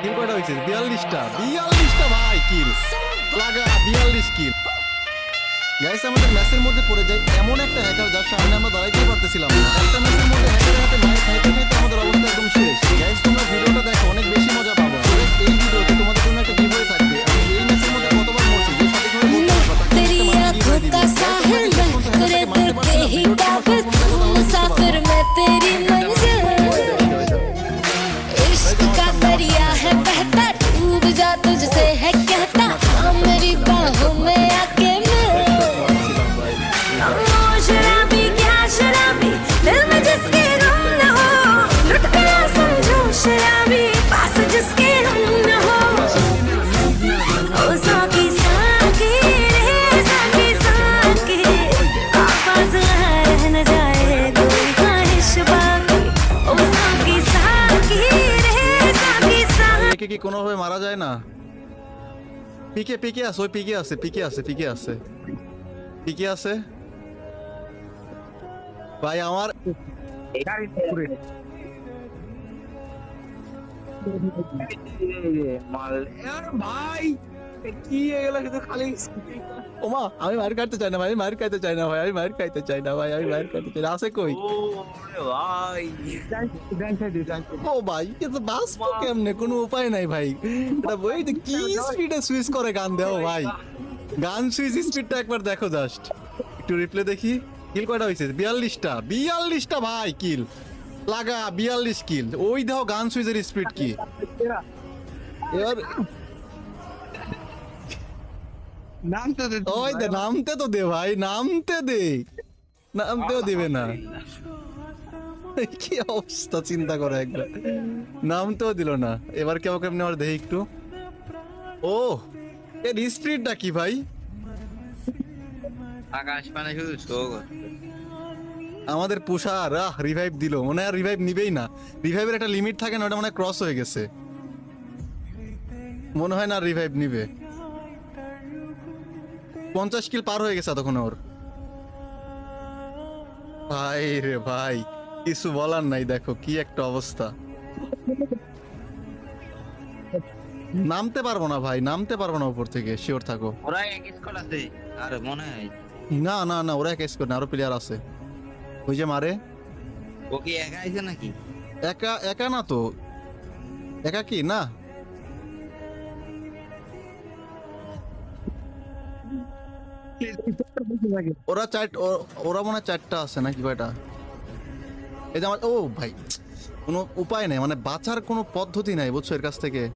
কিল কয়টা হয়েছে? 42টা 42টা ভাই কিল লাগা 42 কিল। গাইস আমাদের ম্যাচের মধ্যে পড়ে যায় এমন একটা হ্যাকার যার সামনে আমরা দাঁড়াইতেই পারতেছিলাম না। একটা ম্যাচের মধ্যে হ্যাকারের হাতে মাইর খাইতে খাইতে আমাদের অবস্থা একদম শেষ। গাইস তোমরা ভিডিওটা দেখো, অনেক বেশি মজা পাবো। গাইস এই ভিডিওতে তোমাদের জন্য একটা গিভওয়ে থাকবে। আমি এই ম্যাচের মধ্যে কতবার মরছি যে সঠিকভাবে বলতে পারবা তাকে तेरी आंखों का साहिल मैं तेरे दिल के ही काबिल तू मुसाफिर मैं तेरी मंजिल इश्क का दरिया है बहता डूब जा तुझसे है कहता हाँ मेरी बाहों में आके मिल ओ शराबी क्या शराबी दिल में जिसके गम न हो लुट गया समझो शराबी पास जिसके हम न हो ओ साकी साकी रे साकी साकी आवाज रह न जाए कोई ख्वाहिश बाकी ओ साकी साकी रे साकी साकी একে কি কোনোভাবে মারা যায় না? পিকে পিকে আছে, ওই পিকে আছে পিকে আছে পিকে আছে পিকে আছে ভাই আমার ভাই কি এগুলো কিন্তু খালি ওমা আমি মার খাইতে চাই না ভাই, মার খাইতে চাই না ভাই, আমি মার খাইতে চাই না ভাই, আমি মার খাইতে চাই না। আছে কই? ভাই ও ভাই কিন্তু বাঁচবো কেমনে? কোনো উপায় নাই ভাই। এটা বই তো কি স্পিডে সুইচ করে গান দেও ভাই। গান সুইচ স্পিডটা একবার দেখো জাস্ট, একটু রিপ্লে দেখি। কিল কয়টা হয়েছে? 42টা 42টা ভাই কিল লাগা 42 কিল। ওই দেখো গান সুইচের স্পিড কি। এবার নামতে দে ওই দে নামতে তো দে ভাই, নামতে দে, নামতেও দিবে না। কি অবস্থা চিন্তা করে একবার, নামতেও দিল না। এবার কেউ কেমনি আমার দেখি একটু। ও এর স্পিডটা কি ভাই? আকাশ পানে শুধু শো আমাদের পুষার রিভাইভ দিল, মনে হয় রিভাইভ নিবেই না। রিভাইভের একটা লিমিট থাকে না, ওটা মনে হয় ক্রস হয়ে গেছে, মনে হয় না রিভাইভ নিবে। 50 কিল পার হয়ে গেছে তখন ওর। ভাই রে ভাই কিছু বলার নাই, দেখো কি একটা অবস্থা। নামতে পারবো না ভাই, নামতে পারবো না উপর থেকে, শিওর থাকো। ওরা এক স্কোর আছে আর মনে হয় না না না ওরা কেস করে না, আরো প্লেয়ার আছে। ওই যে মারে ও কি একা আইছে নাকি? একা একা না তো, একা কি না। ওরা ওরা মনে হয় 4টা আছে নাকি কয়টা? এই যে আমার ও ভাই কোনো উপায় নাই, মানে বাঁচার কোনো পদ্ধতি নাই বুঝছো এর কাছ থেকে।